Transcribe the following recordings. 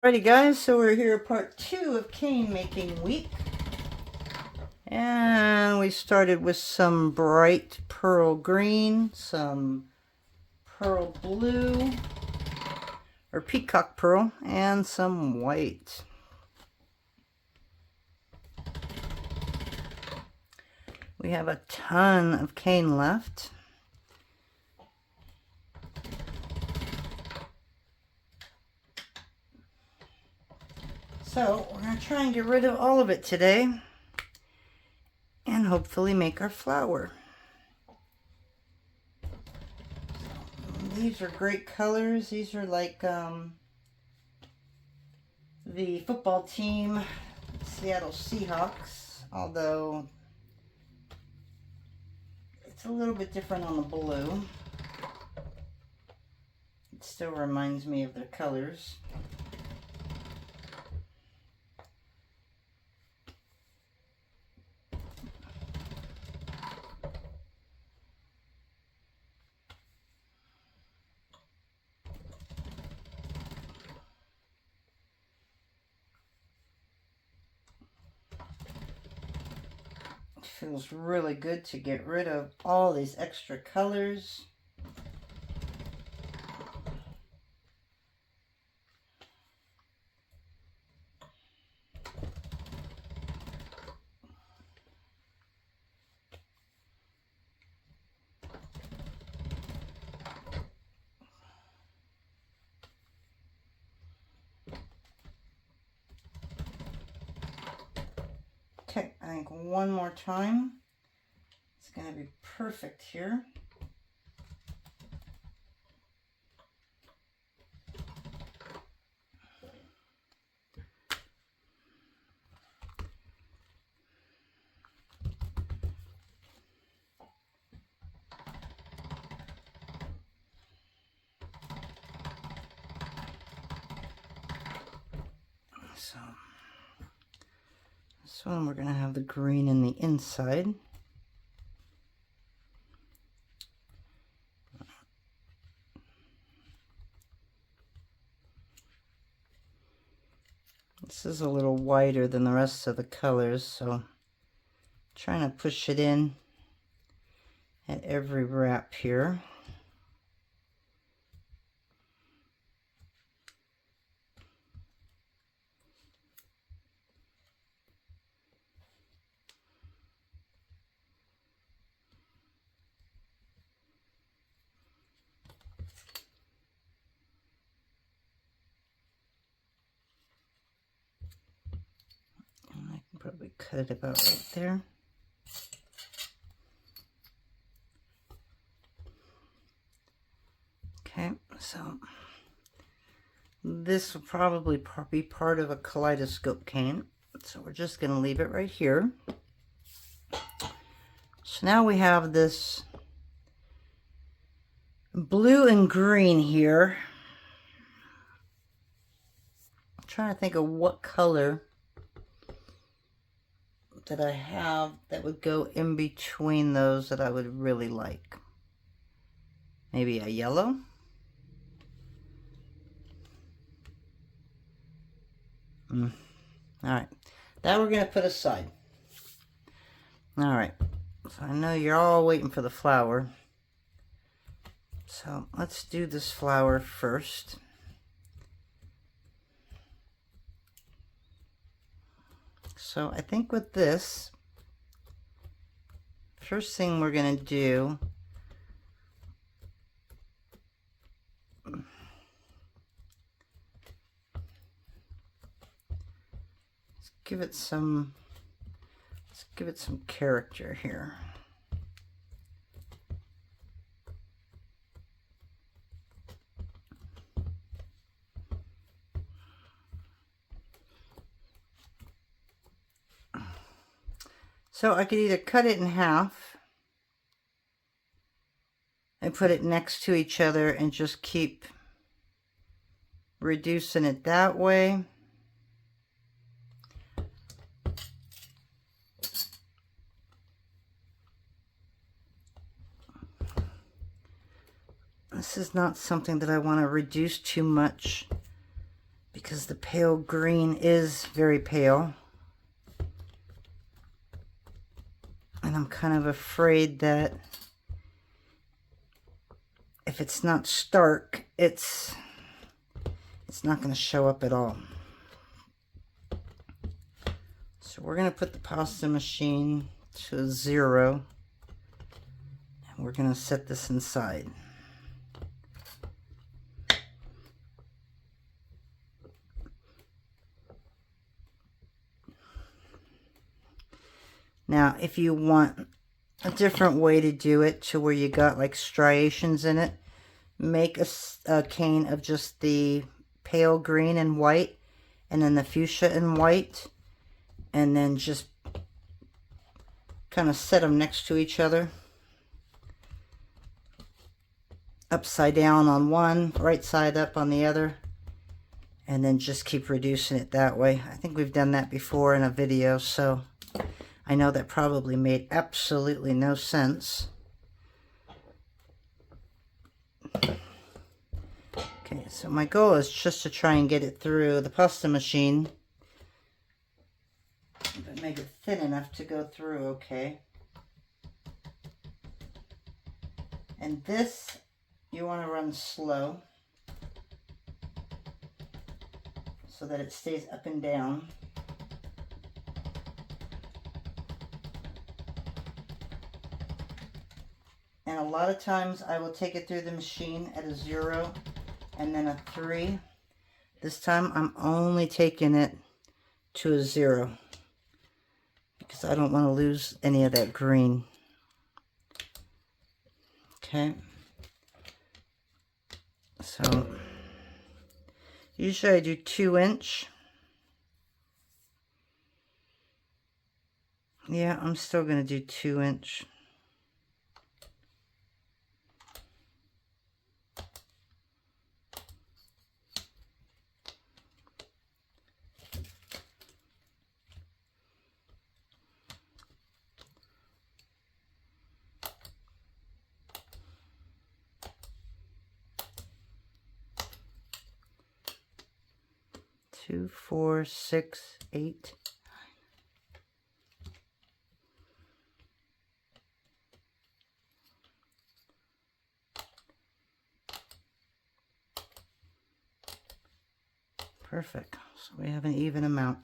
Alrighty guys, so we're here at part 2 of cane making week. And we started with some bright pearl green, some pearl blue, or peacock pearl, and some white. We have a ton of cane left. So we're going to try and get rid of all of it today and hopefully make our flower. These are great colors. These are like the football team, Seattle Seahawks, although it's a little bit different on the blue. It still reminds me of their colors. Feels really good to get rid of all these extra colors. Okay, I think one more time. It's going to be perfect here. So this one we're going to have the green in the inside. This is a little wider than the rest of the colors, so I'm trying to push it in at every wrap here. Probably cut it about right there. Okay, so this will probably be part of a kaleidoscope cane. So we're just going to leave it right here. So now we have this blue and green here. I'm trying to think of what color that I have that would go in between those that I would really like. Maybe a yellow. All right, that we're going to put aside. All right, so I know you're all waiting for the flower. So let's do this flower first. So I think with this, first thing we're going to do is give it some character here. So I could either cut it in half and put it next to each other and just keep reducing it that way. This is not something that I want to reduce too much because the pale green is very pale. And I'm kind of afraid that if it's not stark, it's not going to show up at all. So we're going to put the pasta machine to 0. And we're going to set this inside. Now, if you want a different way to do it, to where you got like striations in it, make a cane of just the pale green and white, and then the fuchsia and white, and then just kind of set them next to each other. Upside down on one, right side up on the other, and then just keep reducing it that way. I think we've done that before in a video, so I know that probably made absolutely no sense. Okay, so my goal is just to try and get it through the pasta machine, but make it thin enough to go through okay. And this, you want to run slow so that it stays up and down. And a lot of times I will take it through the machine at a 0 and then a 3. This time I'm only taking it to a 0 because I don't want to lose any of that green. Okay. So usually I do 2-inch. Yeah, I'm still going to do 2-inch. Two, 4, 6, 8. Perfect. So we have an even amount.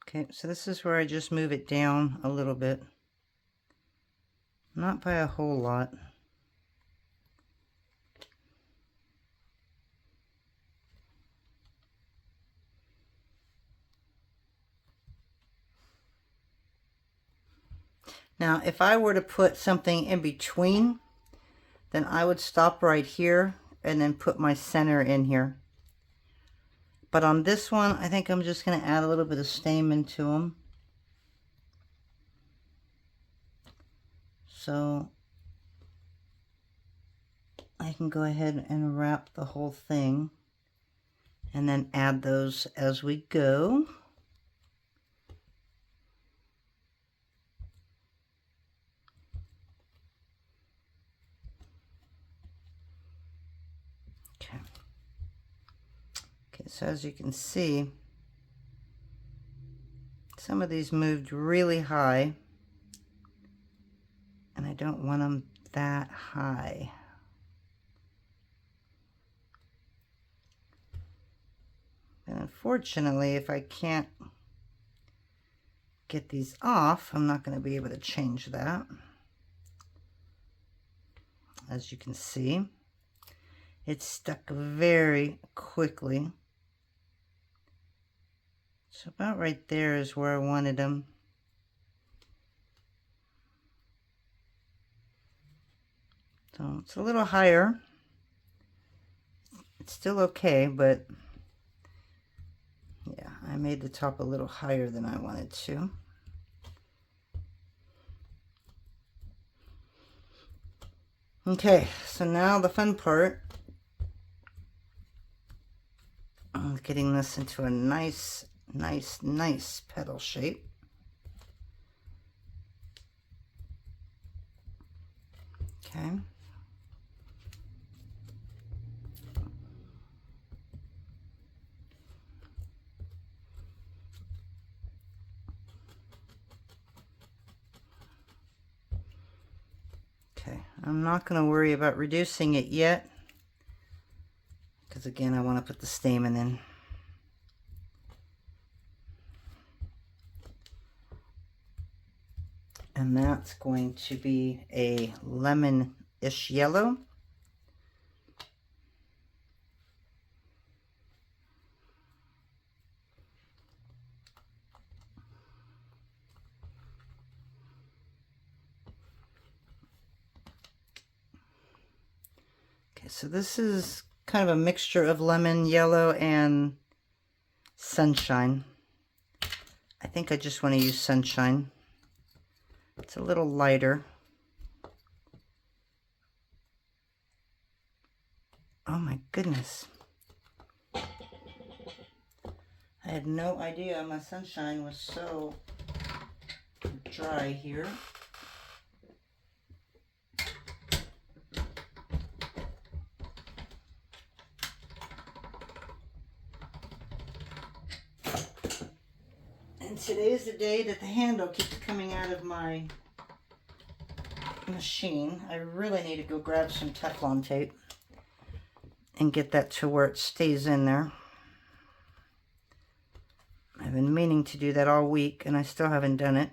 Okay, so this is where I just move it down a little bit. Not by a whole lot. Now, if I were to put something in between, then I would stop right here and then put my center in here. But on this one, I think I'm just going to add a little bit of stamen to them. So I can go ahead and wrap the whole thing and then add those as we go. Okay, so as you can see, some of these moved really high, and I don't want them that high. And unfortunately, if I can't get these off, I'm not going to be able to change that. As you can see, it's stuck very quickly. So about right there is where I wanted them. So it's a little higher. It's still okay, but yeah, I made the top a little higher than I wanted to. Okay, so now the fun part, I'm getting this into a nice petal shape. Okay. Okay, I'm not going to worry about reducing it yet, because again, I want to put the stamen in. And that's going to be a lemon-ish yellow. Okay, so this is kind of a mixture of lemon, yellow, and sunshine. I think I just want to use sunshine. It's a little lighter. Oh my goodness. I had no idea my sunshine was so dry here. And today is the day that the handle keeps coming out of my machine. I really need to go grab some Teflon tape and get that to where it stays in there. I've been meaning to do that all week and I still haven't done it.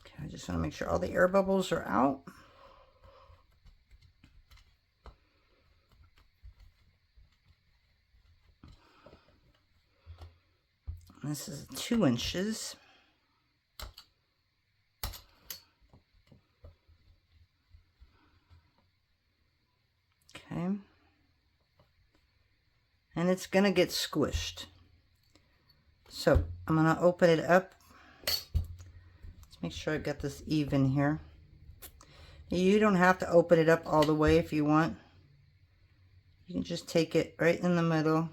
Okay, I just want to make sure all the air bubbles are out. This is 2 inches. Okay. And it's going to get squished. So I'm going to open it up. Let's make sure I got this even here. You don't have to open it up all the way if you want. You can just take it right in the middle.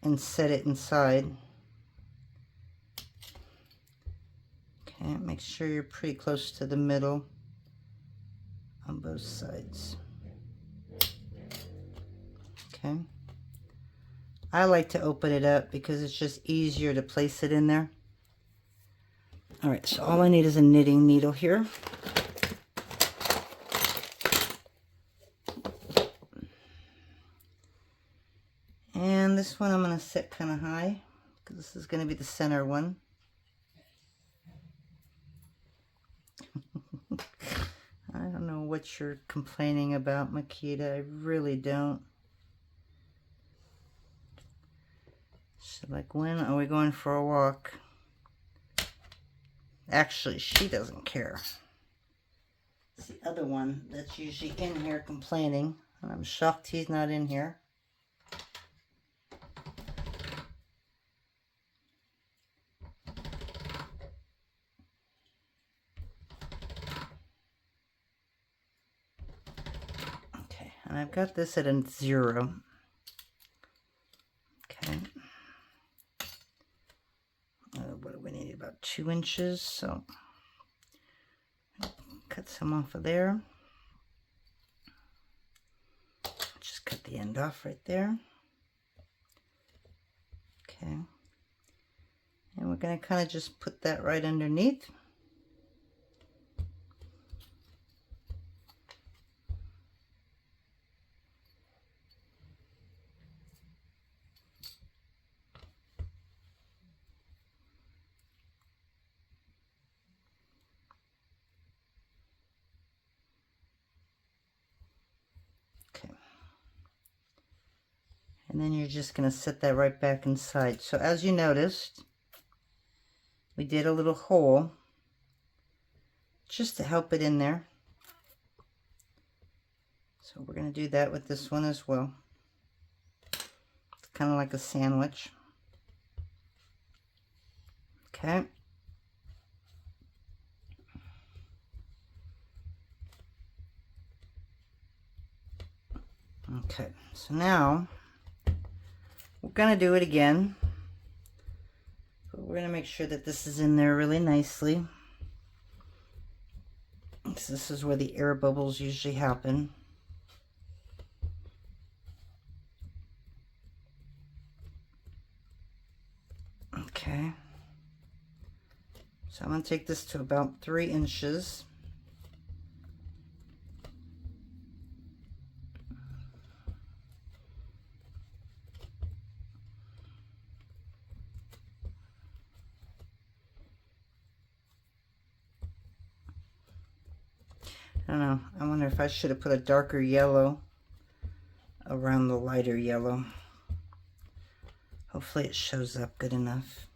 And set it inside. Okay, make sure you're pretty close to the middle on both sides. Okay. I like to open it up because it's just easier to place it in there. All right, so all I need is a knitting needle here. And this one I'm going to set kind of high because this is going to be the center one. I don't know what you're complaining about, Makita. I really don't. She's like, when are we going for a walk? Actually, she doesn't care. It's the other one that's usually in here complaining. And I'm shocked he's not in here. Okay, and I've got this at a 0. Okay. What do we need? About 2 inches. So cut some off of there. Just cut the end off right there. Okay. And we're going to kind of just put that right underneath. Okay. And then you're just going to set that right back inside. So as you noticed, we did a little hole just to help it in there. So we're going to do that with this one as well. It's kind of like a sandwich. Okay. Okay, so now we're going to do it again. But we're going to make sure that this is in there really nicely. So this is where the air bubbles usually happen. So I'm going to take this to about 3 inches. I don't know. I wonder if I should have put a darker yellow around the lighter yellow. Hopefully it shows up good enough.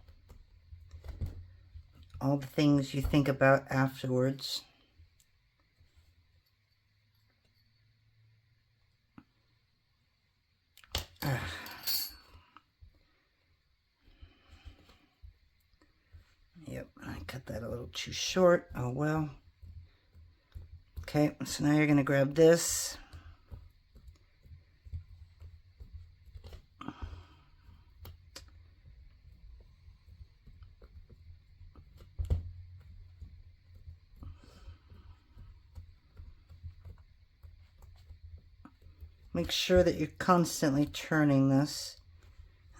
All the things you think about afterwards. Yep, I cut that a little too short. Oh well. Okay, so now you're going to grab this. Make sure that you're constantly turning this,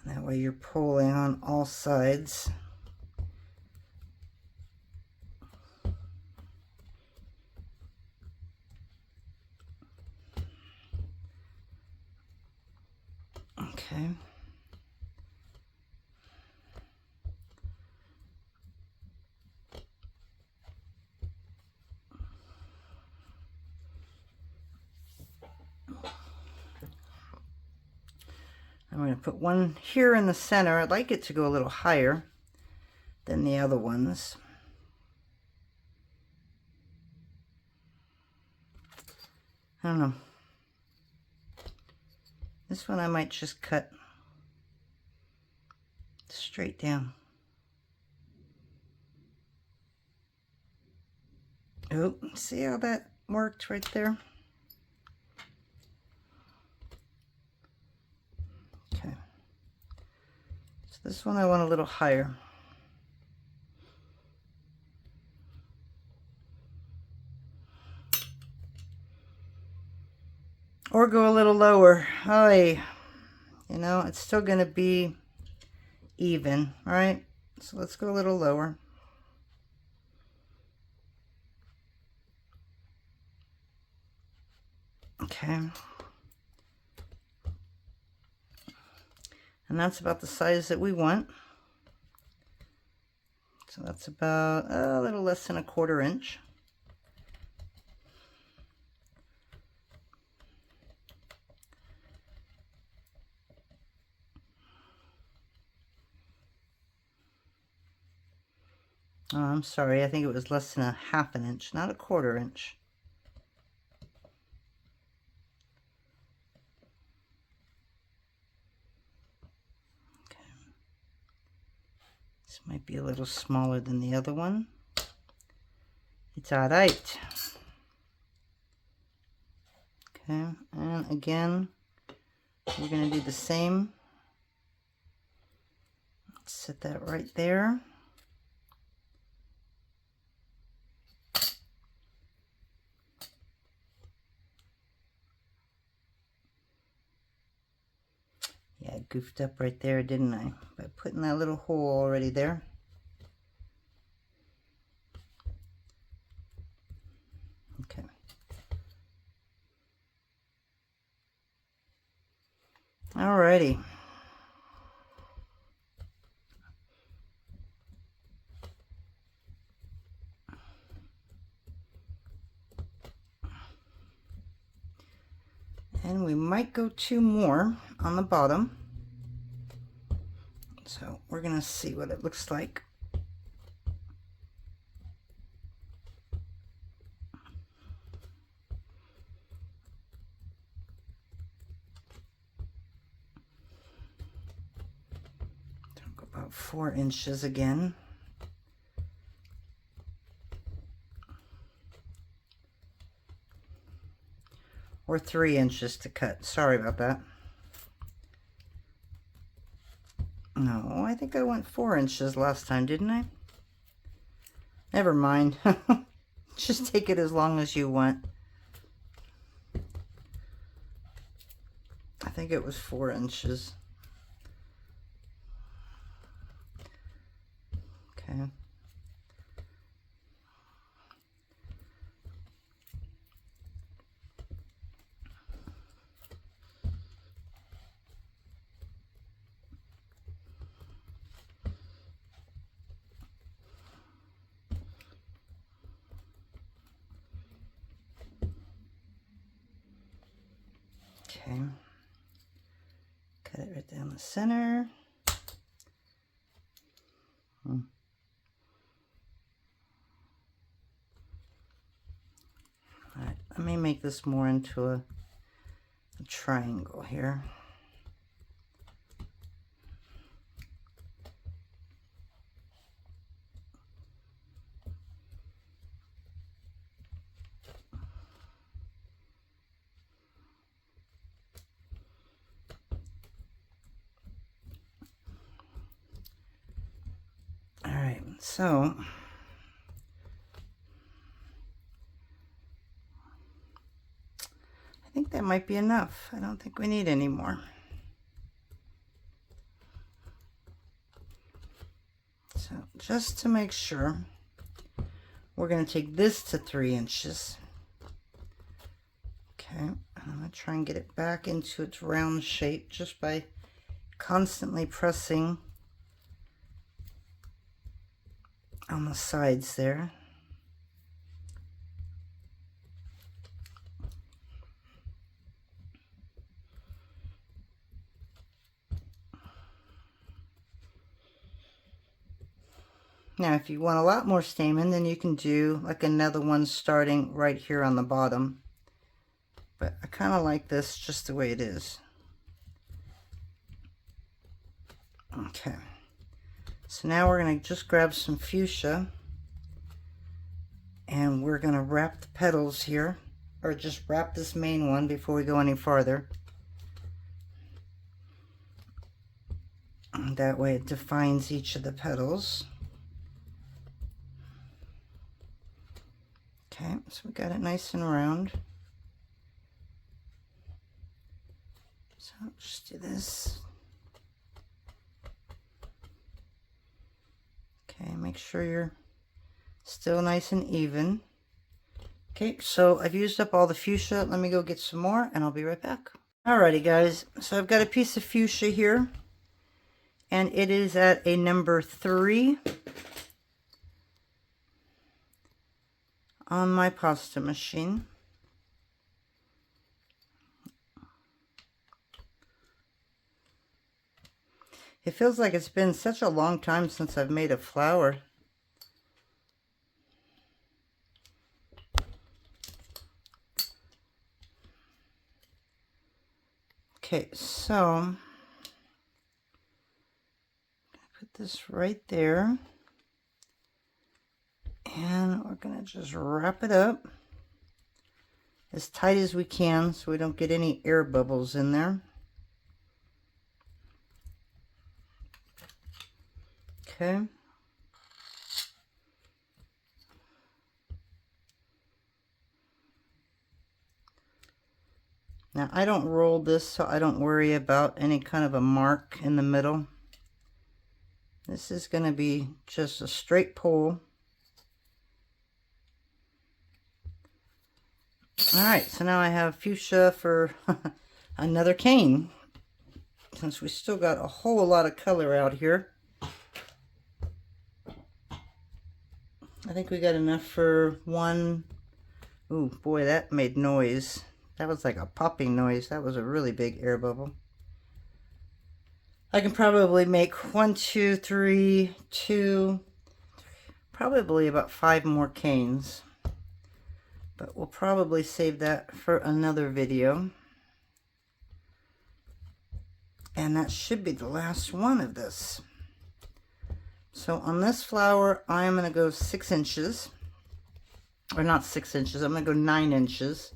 and that way you're pulling on all sides. Okay. I'm going to put one here in the center. I'd like it to go a little higher than the other ones. I don't know. This one I might just cut straight down. Oh, see how that worked right there? Okay. So this one I want a little higher. Or go a little lower. You know, it's still going to be even, right? So let's go a little lower. Okay. And that's about the size that we want. So that's about a little less than 1/4 inch. Oh, I'm sorry, I think it was less than 1/2 inch, not 1/4 inch. Okay. This might be a little smaller than the other one. It's all right. Okay, and again, we're going to do the same. Let's set that right there. Yeah, I goofed up right there, didn't I? By putting that little hole already there. Okay. Alrighty. And we might go 2 more on the bottom. So we're going to see what it looks like. Go about 4 inches again. Or 3 inches to cut. Sorry about that. No, I think I went 4 inches last time, didn't I? Never mind. Just take it as long as you want. I think it was 4 inches. Okay. Okay. Cut it right down the center. All right, let me make this more into a triangle here. All right, so I think that might be enough. I don't think we need any more. So just to make sure, we're going to take this to 3 inches. Okay, I'm going to try and get it back into its round shape just by constantly pressing on the sides there. Now, if you want a lot more stamen, then you can do like another one starting right here on the bottom. But I kind of like this just the way it is. Okay. So now we're going to just grab some fuchsia. And we're going to wrap the petals here. Or just wrap this main one before we go any farther. And that way it defines each of the petals. Okay, so we got it nice and round. So just do this. Okay, make sure you're still nice and even. Okay, so I've used up all the fuchsia. Let me go get some more and I'll be right back. Alrighty guys, so I've got a piece of fuchsia here and it is at a number 3 on my pasta machine. It feels like it's been such a long time since I've made a flower. Okay, so put this right there. And we're going to just wrap it up as tight as we can so we don't get any air bubbles in there. Okay. Now I don't roll this so I don't worry about any kind of a mark in the middle. This is going to be just a straight pull. Alright, so now I have fuchsia for another cane. Since we still got a whole lot of color out here. I think we got enough for one. Ooh, boy, that made noise. That was like a popping noise. That was a really big air bubble. I can probably make 1, 2, 3, 2, probably about 5 more canes. But we'll probably save that for another video. And that should be the last one of this. So on this flower, I'm going to go 6 inches. Or not 6 inches, I'm going to go 9 inches.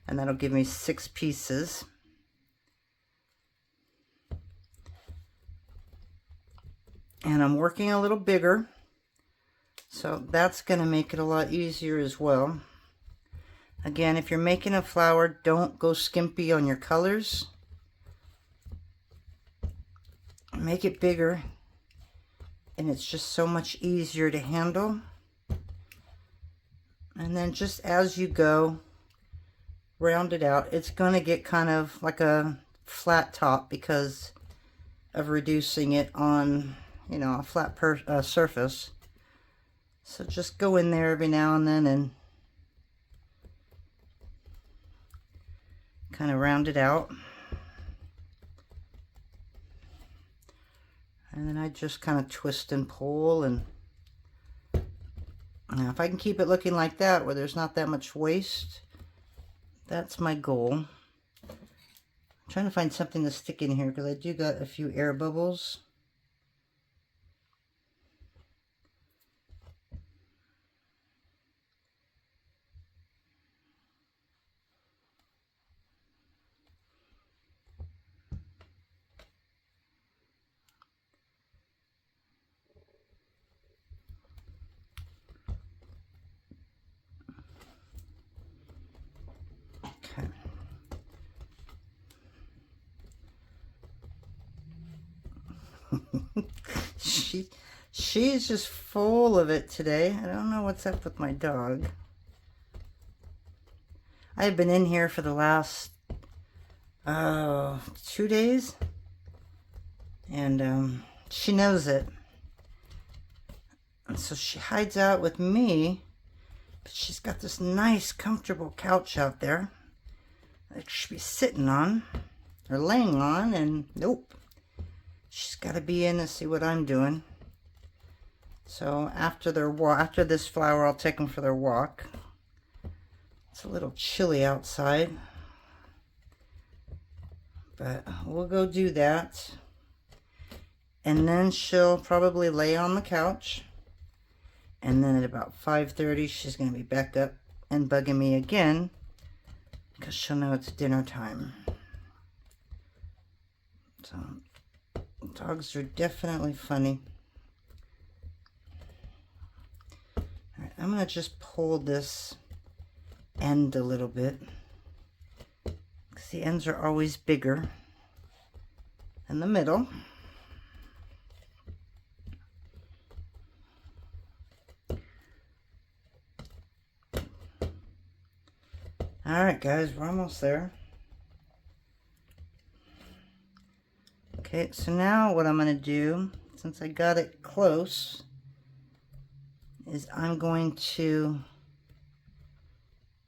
And that'll give me 6 pieces. And I'm working a little bigger. So that's going to make it a lot easier as well. Again, if you're making a flower, don't go skimpy on your colors. Make it bigger, and it's just so much easier to handle. And then just as you go, round it out. It's going to get kind of like a flat top because of reducing it on, you know, a flat surface. So just go in there every now and then and kind of round it out. And then I just kind of twist and pull, and now if I can keep it looking like that where there's not that much waste, that's my goal. I'm trying to find something to stick in here because I do got a few air bubbles. Okay. She's just full of it today. I don't know what's up with my dog. I've been in here for the last 2 days, and she knows it. And so she hides out with me, but she's got this nice comfortable couch out there that she should be sitting on or laying on, and nope. She's got to be in to see what I'm doing. So after this flower, I'll take them for their walk. It's a little chilly outside, but we'll go do that. And then she'll probably lay on the couch. And then at about 5:30, she's going to be back up and bugging me again because she'll know it's dinner time. So dogs are definitely funny. All right, I'm going to just pull this end a little bit because the ends are always bigger than the middle. All right, guys, we're almost there. Okay, so now what I'm going to do, since I got it close, is I'm going to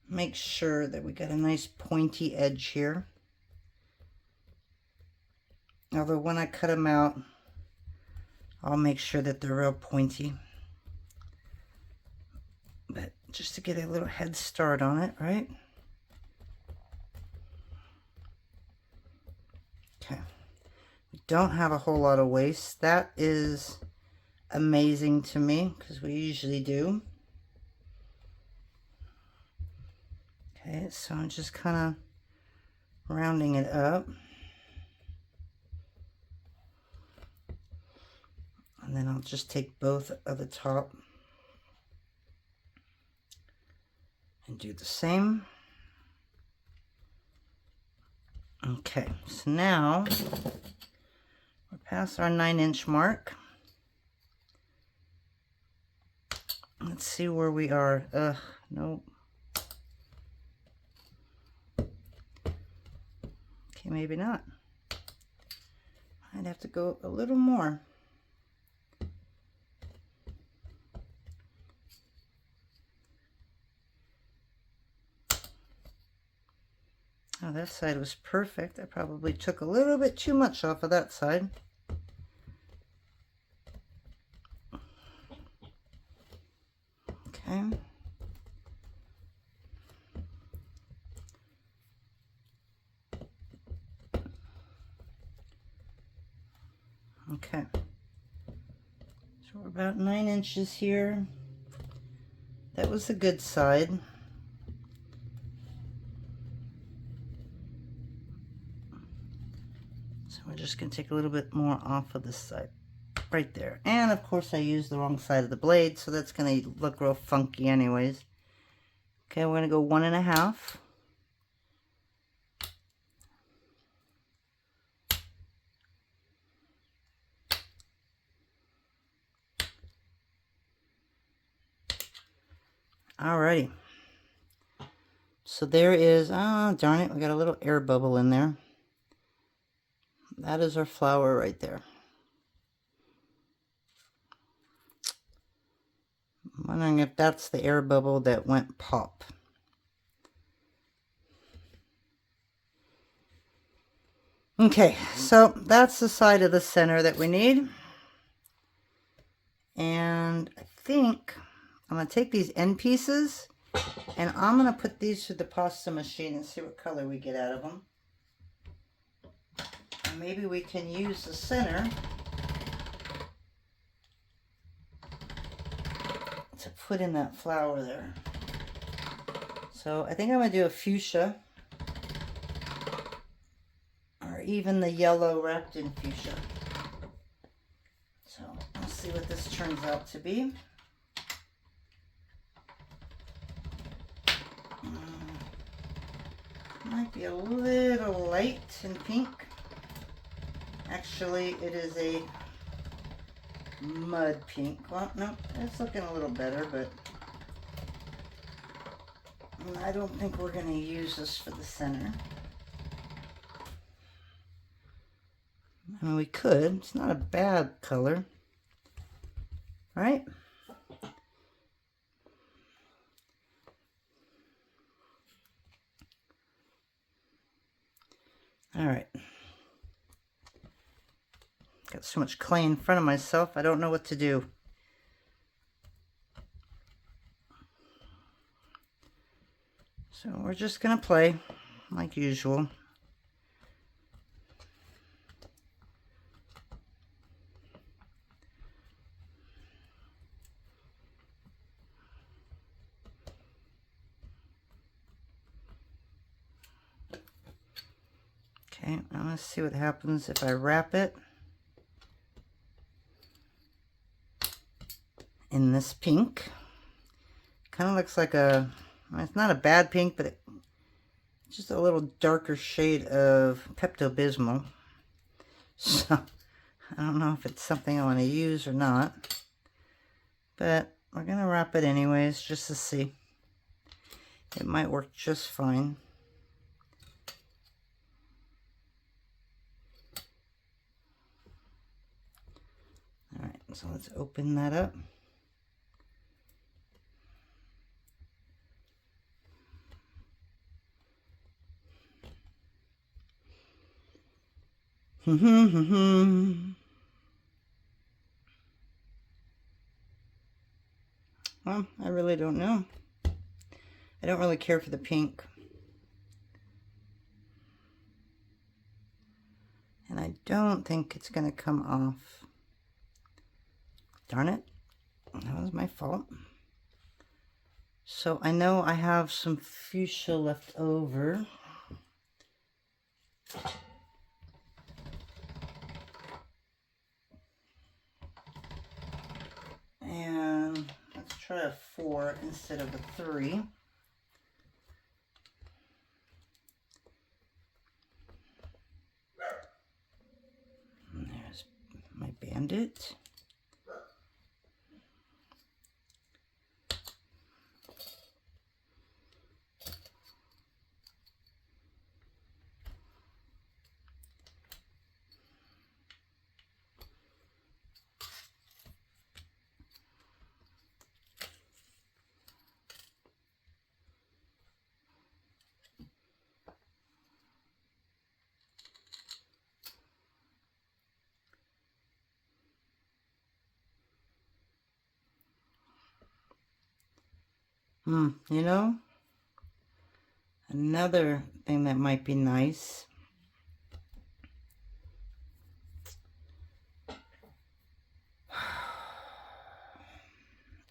make sure that we got a nice pointy edge here. Although when I cut them out, I'll make sure that they're real pointy. But just to get a little head start on it, right? Okay. We don't have a whole lot of waste. That is amazing to me because we usually do. Okay, so I'm just kind of rounding it up. And then I'll just take both of the top and do the same. Okay, so now we're past our 9-inch mark. Let's see where we are. Nope. Okay, maybe not. I'd have to go a little more. Oh, that side was perfect. I probably took a little bit too much off of that side. Okay. Okay. So we're about 9 inches here. That was the good side. So we're just going to take a little bit more off of this side. Right there. And of course I used the wrong side of the blade, so that's going to look real funky anyways. Okay, we're going to go 1.5. Alrighty. So there is, darn it, we got a little air bubble in there. That is our flower right there. I'm wondering if that's the air bubble that went pop. Okay, so that's the side of the center that we need. And I think I'm going to take these end pieces and I'm going to put these through the pasta machine and see what color we get out of them. And maybe we can use the center to put in that flower there. So I think I'm going to do a fuchsia, or even the yellow wrapped in fuchsia. So let's see what this turns out to be. Might be a little light in pink. Actually, it is a mud pink. Well, no, it's looking a little better, but I don't think we're going to use this for the center. I mean, we could. It's not a bad color, right? All right. Got so much clay in front of myself, I don't know what to do. So we're just going to play like usual. Okay, now let's see what happens if I wrap it in this pink. Kind of looks like a, it's not a bad pink, but it's just a little darker shade of Pepto-Bismol. So I don't know if it's something I want to use or not, but we're going to wrap it anyways just to see. It might work just fine. All right, so let's open that up. Well, I really don't know. I don't really care for the pink. And I don't think it's going to come off. Darn it. That was my fault. So I know I have some fuchsia left over. And let's try a 4 instead of a 3. And there's my bandit. You know, another thing that might be nice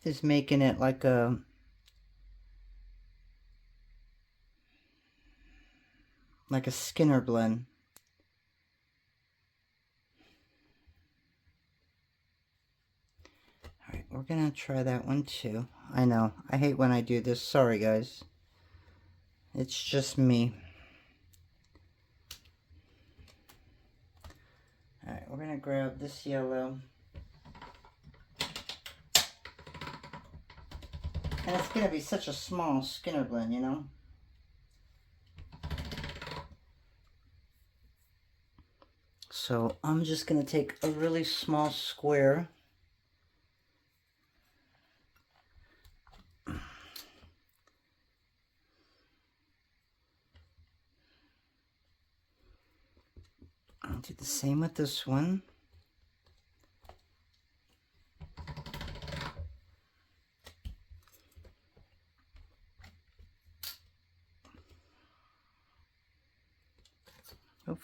is making it like a Skinner blend. Alright, we're gonna try that one too. I know, I hate when I do this. Sorry guys. It's just me. Alright, we're gonna grab this yellow. And it's gonna be such a small Skinner blend, you know? So I'm just gonna take a really small square. I'll do the same with this one.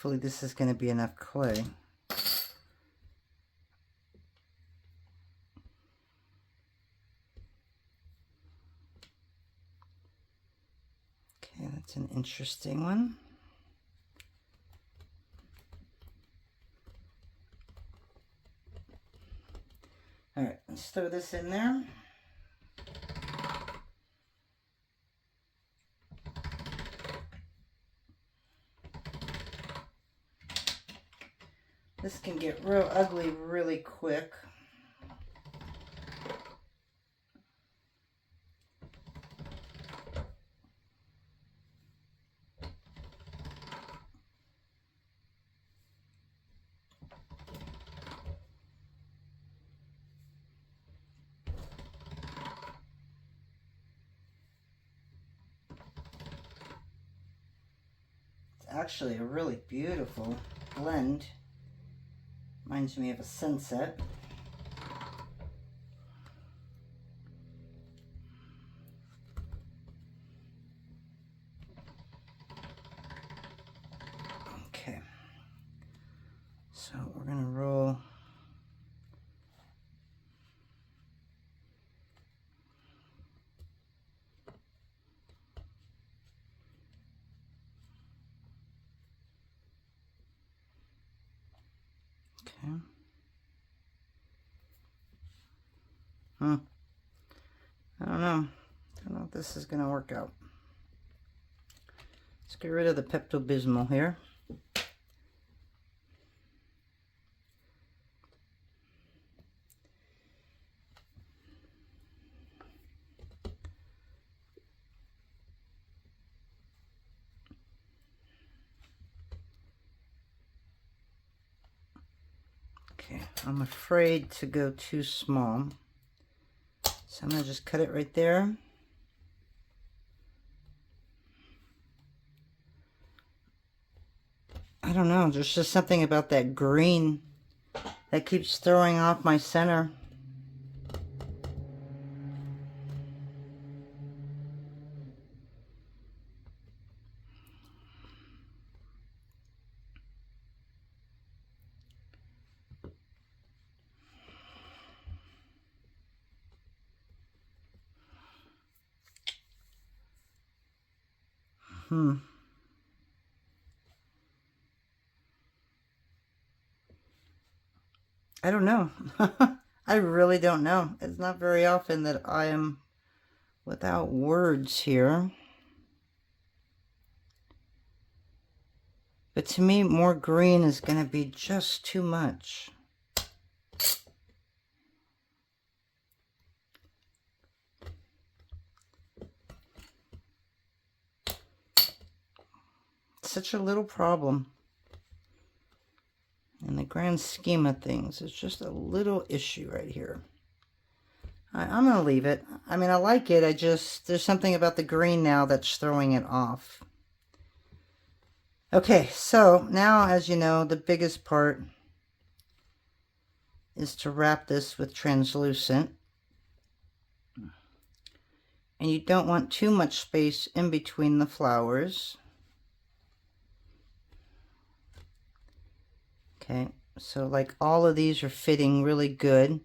Hopefully this is going to be enough clay. Okay, that's an interesting one. All right, let's throw this in there. This can get real ugly really quick. It's actually a really beautiful blend. Reminds me of a sunset. Okay, so we're gonna roll okay. I don't know. I don't know if this is gonna work out. Let's get rid of the Pepto-Bismol here. Okay, I'm afraid to go too small, so I'm gonna just cut it right there. I don't know, there's just something about that green that keeps throwing off my center. I don't know. I really don't know. It's not very often that I am without words here. But to me, more green is going to be just too much. Such a little problem. In the grand scheme of things, it's just a little issue right here. I'm going to leave it. I mean, I like it. There's something about the green now that's throwing it off. Okay, so now, as you know, the biggest part is to wrap this with translucent. And you don't want too much space in between the flowers. Okay, so like all of these are fitting really good.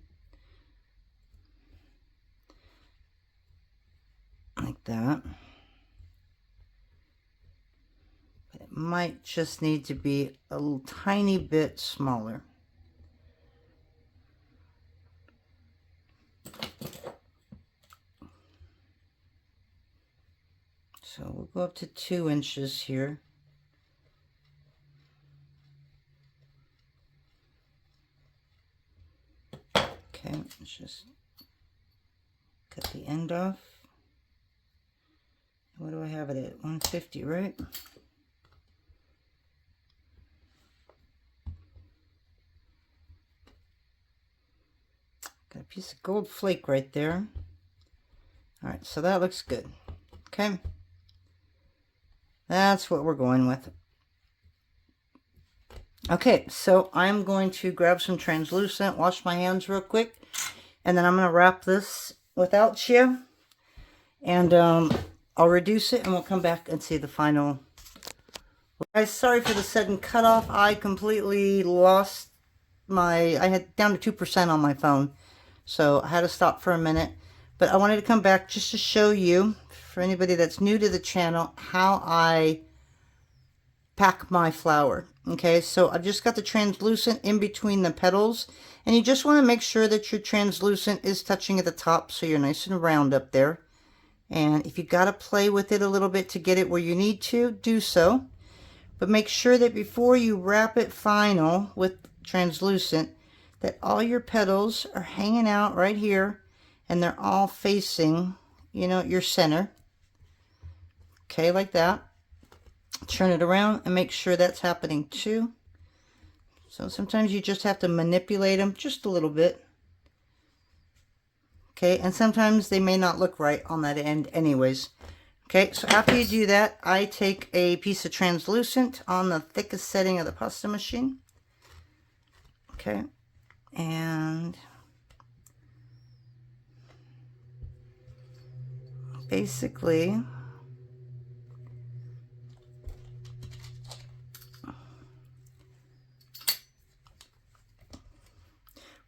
Like that. But it might just need to be a little tiny bit smaller. So we'll go up to 2 inches here. Okay, let's just cut the end off. What do I have it at? 150, right? Got a piece of gold flake right there. All right, so that looks good. Okay. That's what we're going with. Okay, so I'm going to grab some translucent, wash my hands real quick, and then I'm going to wrap this without you. And I'll reduce it and we'll come back and see the final Guys, sorry for the sudden cutoff. I completely lost I had down to 2% on my phone. So I had to stop for a minute. But I wanted to come back just to show you, for anybody that's new to the channel, how I pack my flower. Okay, so I've just got the translucent in between the petals. And you just want to make sure that your translucent is touching at the top so you're nice and round up there. And if you got to play with it a little bit to get it where you need to, do so. But make sure that before you wrap it final with translucent, that all your petals are hanging out right here and they're all facing, you know, your center. Okay, like that. Turn it around and make sure that's happening too. So sometimes you just have to manipulate them just a little bit. Okay, and sometimes they may not look right on that end anyways. Okay, so after you do that, I take a piece of translucent on the thickest setting of the pasta machine. Okay, and basically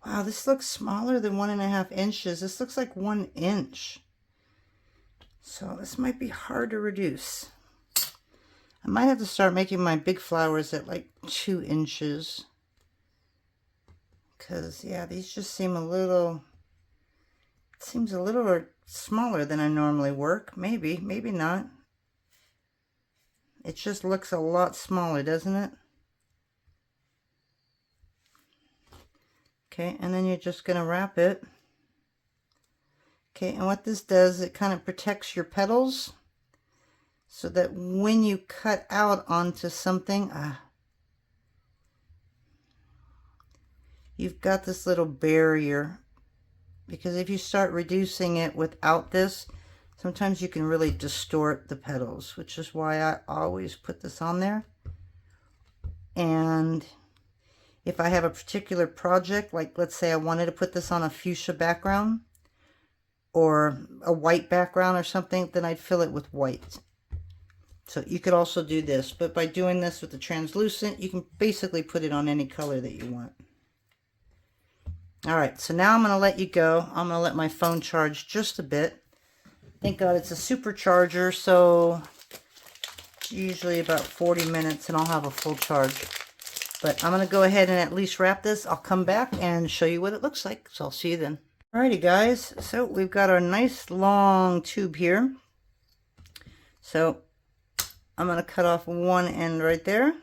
wow, this looks smaller than 1.5 inches. This looks like 1 inch. So this might be hard to reduce. I might have to start making my big flowers at like 2 inches. Because, yeah, these just seem a little, it seems a little smaller than I normally work. Maybe, maybe not. It just looks a lot smaller, doesn't it? Okay, and then you're just going to wrap it. Okay, and what this does, it kind of protects your petals so that when you cut out onto something, you've got this little barrier. Because if you start reducing it without this, sometimes you can really distort the petals, which is why I always put this on there. And if I have a particular project, like let's say I wanted to put this on a fuchsia background or a white background or something, then I'd fill it with white. So you could also do this, but by doing this with the translucent, you can basically put it on any color that you want. All right, so now I'm going to let you go. I'm going to let my phone charge just a bit. Thank God it's a supercharger, so it's usually about 40 minutes and I'll have a full charge. But I'm going to go ahead and at least wrap this. I'll come back and show you what it looks like, so I'll see you then. Alrighty guys, so we've got our nice long tube here. So I'm going to cut off one end right there.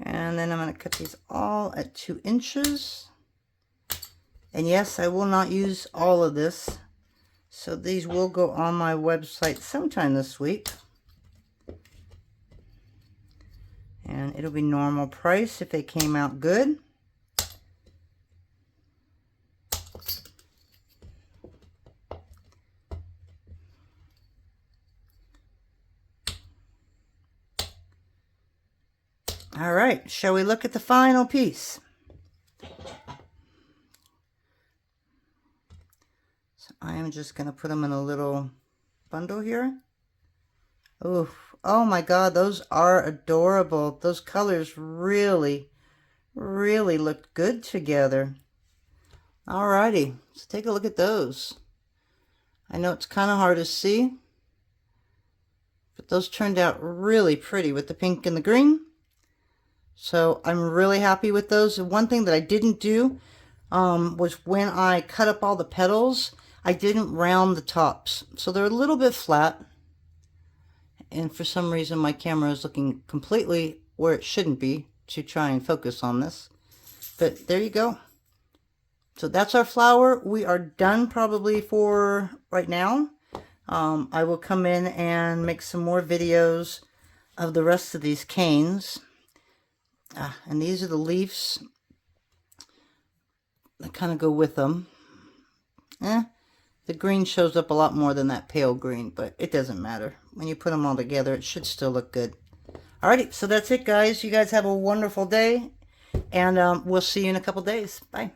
And then I'm going to cut these all at 2 inches. And yes, I will not use all of this. So these will go on my website sometime this week. And it'll be normal price if they came out good. All right, shall we look at the final piece? So I am just going to put them in a little bundle here. Oof. Oh my God, those are adorable. Those colors really, really look good together. Alrighty, so take a look at those. I know it's kind of hard to see, but those turned out really pretty with the pink and the green. So I'm really happy with those. And one thing that I didn't do was when I cut up all the petals, I didn't round the tops. So they're a little bit flat. And for some reason my camera is looking completely where it shouldn't be to try and focus on this. But there you go. So that's our flower. We are done probably for right now. I will come in and make some more videos of the rest of these canes. And these are the leaves that kind of go with them. The green shows up a lot more than that pale green, but it doesn't matter. When you put them all together, it should still look good. Alrighty, so that's it, guys. You guys have a wonderful day, and we'll see you in a couple days. Bye.